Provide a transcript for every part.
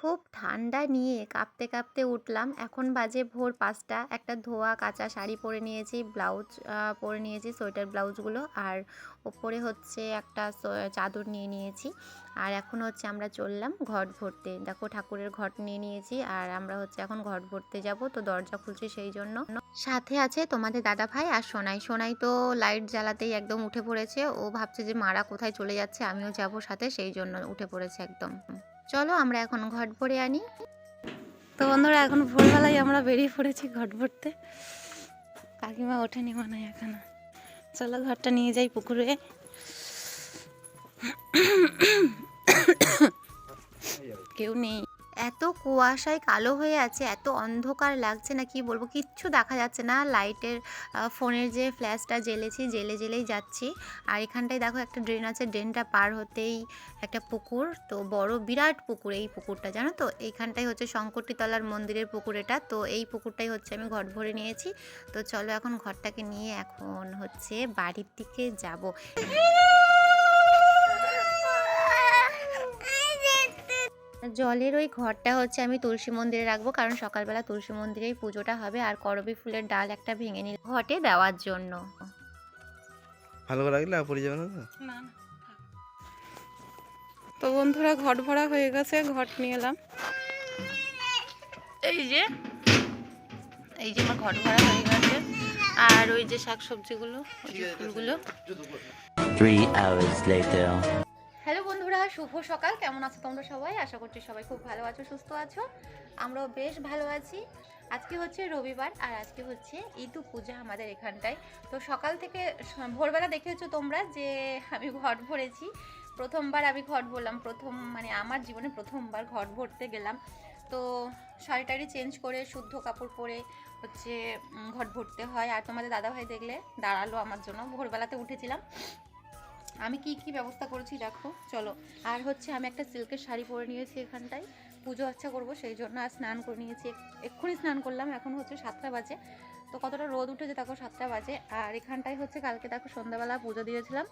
খুব ঠান্ডা নিয়ে কাঁপতে কাঁপতে উঠলাম। এখন বাজে ভোর ৫টা। একটা ধোয়া কাচা শাড়ি পরে নিয়েছি, ব্লাউজ পরে নিয়েছি, সোয়েটার ব্লাউজগুলো। আর ওপরে হচ্ছে একটা চাদর নিয়ে নিয়েছি। আর এখন হচ্ছে আমরা চললাম ঘট ভরতে। দেখো ঠাকুরের ঘট নিয়ে নিয়েছি আর আমরা হচ্ছে এখন ঘট ভরতে যাব। তো দরজা খুলছি সেই জন্য। সাথে আছে তোমাদের দাদা ভাই আর সোনাই। সোনাই তো লাইট জ্বালাতেই একদম উঠে পড়েছে। ও ভাবছে যে মারা কোথায় চলে যাচ্ছে, আমিও যাব সাথে, সেই জন্য উঠে পড়েছে একদম। চলো আমরা এখন ঘট ভরে আনি। তো বন্ধুরা এখন ভোরবেলায় আমরা বেরিয়ে পড়েছি ঘট ভরতে। কাকিমা ওঠেনি মনে হয় এখনো। চলো ঘরটা নিয়ে যাই পুকুরে। কেউ নেই। এত কুয়াশায় কালো হয়ে আছে, এত অন্ধকার লাগছে না, কি বলবো, কিচ্ছু দেখা যাচ্ছে না। লাইটের ফোনের যে ফ্ল্যাশটা জ্বেলেছি, জেলেই যাচ্ছি। আর এখানটায় দেখো একটা ড্রেন আছে, ড্রেনটা পার হতেই একটা পুকুর, তো বড় বিরাট পুকুর। এই পুকুরটা জানো তো, এইখানটাই হচ্ছে শঙ্করটিতলার মন্দিরের পুকুর এটা। তো এই পুকুরটাই হচ্ছে আমি ঘট ভরে নিয়েছি। তো চলো এখন ঘরটাকে নিয়ে এখন হচ্ছে বাড়ির দিকে যাব। জলের ওই ঘরটা হচ্ছে আমি তুলসী মন্দিরে রাখবো, কারণ সকালবেলা তুলসী মন্দিরেই পুজোটা হবে। আর করবী ফুলের ডাল একটা ভেঙে নিল ঘটে দেওয়ার জন্য। ভালো করে রাখলে পড়ে যাবে না তো? না না। তো বন্ধুরা ঘট ভরা হয়ে গেছে, ঘট নিয়ে এলাম। এই যে আমার ঘট ভরা হয়ে গেছে। আর ওই যে শাকসবজিগুলো, ওই যে ফুলগুলো। 3 hours later. হ্যালো বন্ধুরা, শুভ সকাল। কেমন আছো তোমরা সবাই? আশা করছি সবাই খুব ভালো আছো, সুস্থ আছো। আমরাও বেশ ভালো আছি। আজকে হচ্ছে রবিবার আর আজকে হচ্ছে ইদু পূজা আমাদের এখানটায়। তো সকাল থেকে ভোরবেলা দেখেছো তোমরা যে আমি ঘট ভরেছি। প্রথমবার আমি ঘট ভরলাম, মানে আমার জীবনে প্রথমবার ঘট ভরতে গেলাম। তো শাড়ি চেঞ্জ করে শুদ্ধ কাপড় পরে হচ্ছে ঘট ভরতে হয়। আর তোমাদের দাদাভাই দেখলে দাঁড়ালো আমার জন্য। ভোরবেলাতে উঠেছিলাম। আমি কি ব্যবস্থা করেছি দেখো, চলো। আর হচ্ছে আমি একটা সিল্কের শাড়ি পরে নিয়েছি এখানটায়, পুজো আচ্ছা করবো সেই জন্য। আর স্নান করে নিয়েছি, এক্ষুনি স্নান করলাম। এখন হচ্ছে 7টা বাজে। তো কতটা রোদ উঠেছে দেখো, 7টা বাজে। আর এখানটায় হচ্ছে কালকে দেখো সন্ধ্যাবেলা পুজো দিয়েছিলাম,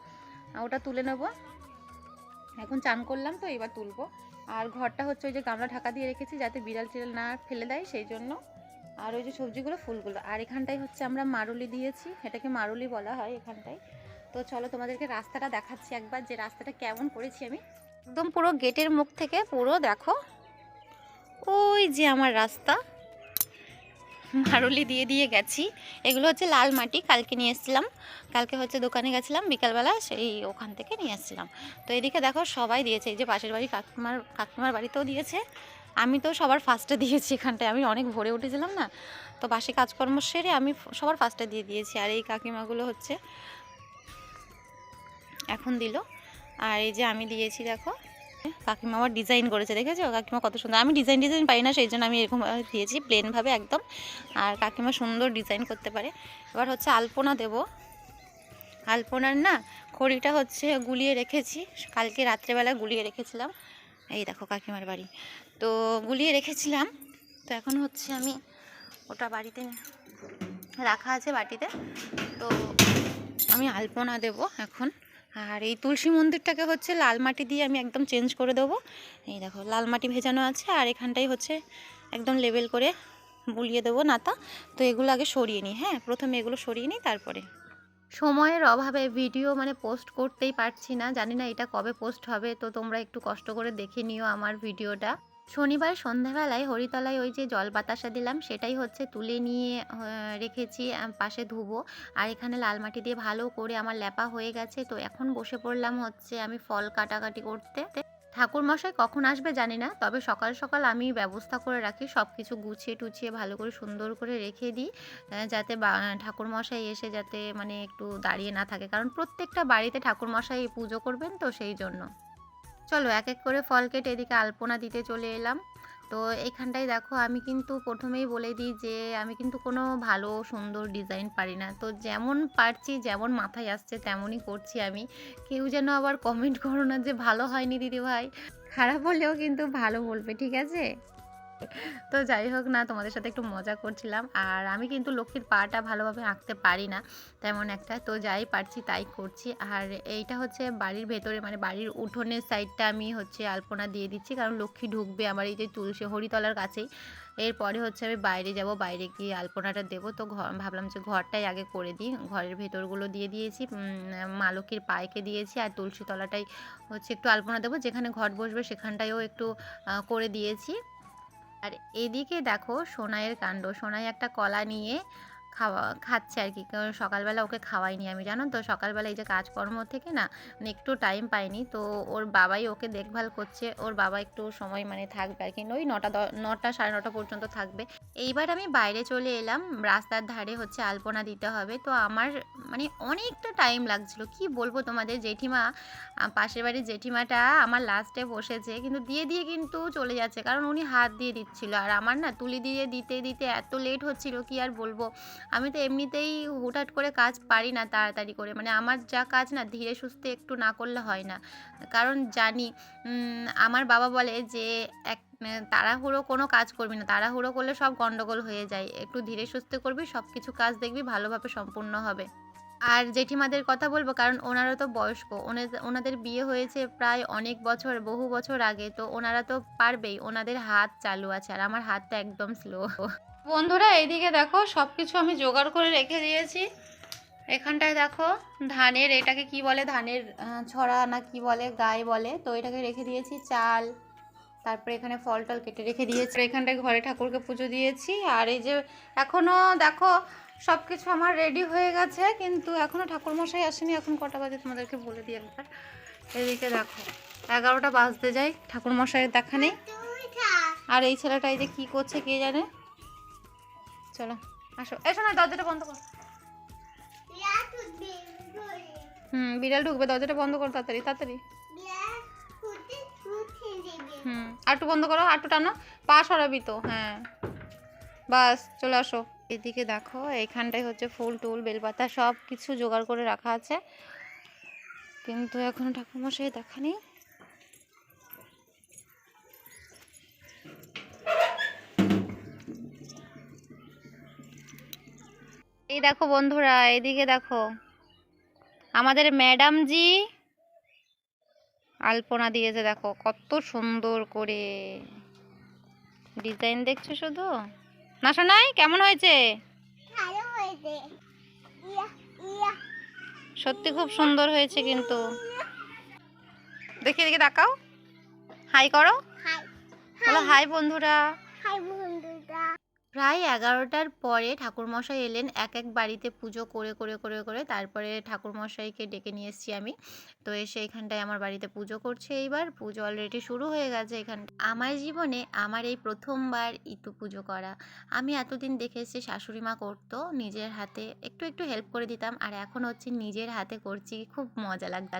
ওটা তুলে নেবো। এখন চান করলাম তো এবার তুলবো। আর ঘরটা হচ্ছে ওই যে গামলা ঢাকা দিয়ে রেখেছি যাতে বিড়াল টিড়াল না ফেলে দেয়, সেই জন্য। আর ওই যে সবজিগুলো, ফুলগুলো। আর এখানটায় হচ্ছে আমরা মারুলি দিয়েছি, এটাকে মারুলি বলা হয় এখানটায়। তো চলো তোমাদেরকে রাস্তাটা দেখাচ্ছি একবার, যে রাস্তাটা কেমন করেছি আমি। একদম পুরো গেটের মুখ থেকে পুরো দেখো, ওই যে আমার রাস্তা। মারুলি দিয়ে গেছি। এগুলো হচ্ছে লাল মাটি, কালকে নিয়ে এসেছিলাম। কালকে হচ্ছে দোকানে গেছিলাম বিকালবেলা, সেই ওখান থেকে নিয়ে এসেছিলাম। তো এদিকে দেখো সবাই দিয়েছে, এই যে পাশের বাড়ি কাকিমার বাড়িতেও দিয়েছে। আমি তো সবার ফার্স্টে দিয়েছি এখানটায়, আমি অনেক ভোরে উঠেছিলাম না, তো বাসি কাজকর্ম সেরে আমি সবার ফার্স্টে দিয়ে দিয়েছি। আর এই কাকিমাগুলো হচ্ছে এখন দিল। আর এই যে আমি দিয়েছি দেখো, কাকিমা আবার ডিজাইন করেছে, দেখেছো কাকিমা কত সুন্দর। আমি ডিজাইন পারি না, সেই জন্য আমি এরকম দিয়েছি প্লেনভাবে একদম। আর কাকিমা সুন্দর ডিজাইন করতে পারে। এবার হচ্ছে আলপনা দেব। আলপনার না খড়িটা হচ্ছে গুলিয়ে রেখেছি, কালকে রাত্রেবেলা গুলিয়ে রেখেছিলাম। এই দেখো কাকিমার বাড়ি, তো গুলিয়ে রেখেছিলাম। তো এখন হচ্ছে আমি ওটা বাড়িতে রাখা আছে বাটিতে, তো আমি আলপনা দেব এখন। আর এই তুলসী মন্দিরটাকে হচ্ছে লাল মাটি দিয়ে আমি একদম চেঞ্জ করে দেবো। এই দেখো লাল মাটি ভেজানো আছে, আর এখানটাই হচ্ছে একদম লেবেল করে বুলিয়ে দেবো নাতা। তো এগুলো আগে সরিয়ে নিই, হ্যাঁ প্রথমে এগুলো সরিয়ে নিই, তারপরে। সময়ের অভাবে ভিডিও পোস্ট করতেই পারছি না, জানি না এটা কবে পোস্ট হবে। তো তোমরা একটু কষ্ট করে দেখে নিও আমার ভিডিওটা। শনিবার সন্ধ্যাবেলায় হরিতলায় ওই যে জল বাতাসা দিলাম, সেটাই হচ্ছে তুলে নিয়ে রেখেছি, পাশে ধুবো। আর এখানে লাল মাটি দিয়ে ভালো করে আমার লেপা হয়ে গেছে। তো এখন বসে পড়লাম হচ্ছে আমি ফল কাটাকাটি করতে। ঠাকুর মশাই কখন আসবে জানি না, তবে সকাল সকাল আমি ব্যবস্থা করে রাখি, সব কিছু গুছিয়ে টুছিয়ে ভালো করে সুন্দর করে রেখে দিই, যাতে ঠাকুর মশাই এসে যাতে একটু দাঁড়িয়ে না থাকে, কারণ প্রত্যেকটা বাড়িতে ঠাকুর মশাই পুজো করবেন, তো সেই জন্য। চলো এক এক করে ফল কেটে এদিকে আলপনা দিতে চলে এলাম। তো এখানটায় দেখো আমি কিন্তু প্রথমেই বলে দিই যে আমি কিন্তু কোনো ভালো সুন্দর ডিজাইন পারি না, তো যেমন পারছি যেমন মাথায় আসছে তেমনই করছি আমি। কেউ যেন আবার কমেন্ট করো না যে ভালো হয়নি দিদিভাই, খারাপ হলেও কিন্তু ভালো বলবে, ঠিক আছে? তো যাই হোক না, তোমাদের সাথে একটু মজা করছিলাম। আর আমি কিন্তু লক্ষ্মীর পাটা ভালোভাবে আঁকতে পারি না তেমন একটা, তো যাই পারছি তাই করছি। আর এইটা হচ্ছে বাড়ির ভেতরে, মানে বাড়ির উঠোনের সাইডটা আমি হচ্ছে আলপনা দিয়ে দিচ্ছি, কারণ লক্ষ্মী ঢুকবে আমার এই যে তুলসী হরিতলার কাছেই। এরপরে হচ্ছে আমি বাইরে যাব, বাইরে গিয়ে আলপনাটা দেবো। তো ভাবলাম যে ঘরটাই আগে করে দিই। ঘরের ভেতরগুলো দিয়ে দিয়েছি, মা লক্ষ্মীর পায়েকে দিয়েছি, আর তুলসী তলাটাই হচ্ছে একটু আলপনা দেবো, যেখানে ঘট বসবে সেখানটায়ও একটু করে দিয়েছি। আর এদিকে দেখো সোনাইয়ের কাণ্ড। সোনাই একটা কলা নিয়ে খাচ্ছে আর কি, কারণ সকালবেলা ওকে খাওয়াইনি আমি, জানো তো। সকালবেলা এই যে কাজকর্ম থেকে না, মানে একটু টাইম পাইনি, তো ওর বাবাই ওকে দেখভাল করছে। ওর বাবা একটু সময় মানে থাকবে আর কি, ওই 9টা 9:30 পর্যন্ত থাকবে। এইবার আমি বাইরে চলে এলাম, রাস্তার ধারে হচ্ছে আলপনা দিতে হবে। তো আমার মানে অনেকটা টাইম লাগছিল, কি বলবো তোমাদের। জেঠিমা, পাশের বাড়ির জেঠিমাটা আমার লাস্টে বসেছে, কিন্তু দিয়ে কিন্তু চলে যাচ্ছে, কারণ উনি হাত দিয়ে দিচ্ছিল। আর আমার না তুলি দিয়ে দিতে দিতে এত লেট হচ্ছিল, কি আর বলবো। আমি তো এমনিতেই হুটহাট করে কাজ পারি না তাড়াতাড়ি করে, মানে আমার যা কাজ না ধীরে সুস্থে একটু না করলে হয় না। কারণ জানি আমার বাবা বলে যে তাড়াহুড়ো কোনো কাজ করবি না, তাড়াহুড়ো করলে সব গন্ডগোল হয়ে যায়, একটু ধীরে সুস্থে করবি, সব কিছু কাজ দেখবি ভালোভাবে সম্পূর্ণ হবে। আর জেঠিমাদের কথা বলবো, কারণ ওনারা তো বয়স্ক, ওনাদের বিয়ে হয়েছে প্রায় অনেক বছর, বহু বছর আগে, তো ওনারা তো পারবেই, ওনাদের হাত চালু আছে, আর আমার হাতটা একদম স্লো। বন্ধুরা এইদিকে দেখো সব কিছু আমি জোগাড় করে রেখে দিয়েছি। এখানটায় দেখো ধানের, এটাকে কি বলে, ধানের ছড়া না কি বলে, গায়ে বলে, তো এটাকে রেখে দিয়েছি, চাল, তারপরে এখানে ফল টল কেটে রেখে দিয়েছি। এখানটায় ঘরে ঠাকুরকে পুজো দিয়েছি। আর এই যে এখনও দেখো সব কিছু আমার রেডি হয়ে গেছে, কিন্তু এখনও ঠাকুরমশাই আসেনি। এখন কটা বাজে তোমাদেরকে বলে দিই একবার। এদিকে দেখো 11টা বাজতে যায়, ঠাকুরমশাইয়ের দেখা নেই। আর এই ছেলেটা এই যে কী করছে কে জানে। চলো আসো, এসো না, দরজাটা বন্ধ কর। বিড়াল ঢুকবে, দরজাটা বন্ধ করো তাড়াতাড়ি তাড়াতাড়ি। আটু বন্ধ করো, আটু টানো, পা সরাবি তো। হ্যাঁ বাস, চলে আসো। এদিকে দেখো এইখানটায় হচ্ছে ফুল টুল বেলপাতা সব কিছু জোগাড় করে রাখা আছে, কিন্তু এখনো ঠাকুরমশাই দেখা নেই। এই দেখো বন্ধুরা, এদিকে দেখো আমাদের ম্যাডাম জি আলপনা দিয়েছে, দেখো কত সুন্দর করে ডিজাইন দেখছো শুধু না। শোনাই কেমন হয়েছে? সত্যি খুব সুন্দর হয়েছে কিন্তু। দেখি দেখি তাকাও, হাই করো, বলো হাই বন্ধুরা। প্রায় 11টার পরে ঠাকুরমশাই এলেন, এক এক বাড়িতে পুজো করে করে করে করে তারপরে ঠাকুরমশাইকে ডেকে নিয়ে এসেছি আমি। তো এসে এখানটায় আমার বাড়িতে পুজো করছে। এইবার পুজো অলরেডি শুরু হয়ে গেছে এখানটা। আমার জীবনে আমার এই প্রথমবার ইতু পুজো করা। আমি এতদিন দেখে এসেছি শাশুড়ি মা করতো, নিজের হাতে একটু একটু হেল্প করে দিতাম, আর এখন হচ্ছে নিজের হাতে করছি, খুব মজা লাগতো।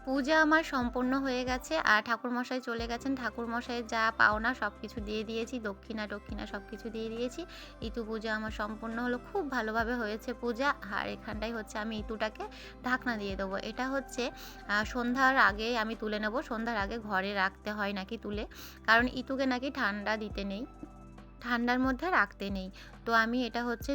পূজা আমার সম্পূর্ণ হয়ে গেছে, আর ঠাকুরমশাই চলে গেছেন। ঠাকুরমশাইয়ের যা পাওনা সব কিছু দিয়ে দিয়েছি, দক্ষিণা সব কিছু দিয়ে দিয়েছি। ইতু পূজা আমার সম্পূর্ণ হলো, খুব ভালোভাবে হয়েছে পূজা। আর এখানটাই হচ্ছে আমি ইতুটাকে ঢাকনা দিয়ে দেবো। এটা হচ্ছে সন্ধ্যার আগে আমি তুলে নেব, সন্ধ্যার আগে ঘরে রাখতে হয় নাকি তুলে, কারণ ইতুকে নাকি ঠান্ডা দিতে নেই, ঠান্ডার মধ্যে রাখতে নেই। তো আমি এটা হচ্ছে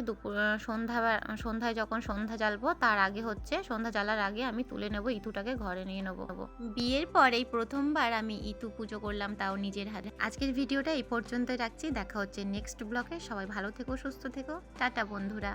সন্ধ্যায় যখন সন্ধ্যা জ্বালবো তার আগে হচ্ছে, সন্ধ্যা জ্বালার আগে আমি তুলে নেব, ইতুটাকে ঘরে নিয়ে নেবো। বিয়ের পরেই প্রথমবার আমি ইতু পুজো করলাম, তাও নিজের হাতে। আজকের ভিডিওটা এই পর্যন্তই রাখছি, দেখা হচ্ছে নেক্সট ব্লগে। সবাই ভালো থেকো, সুস্থ থেকো, টাটা বন্ধুরা।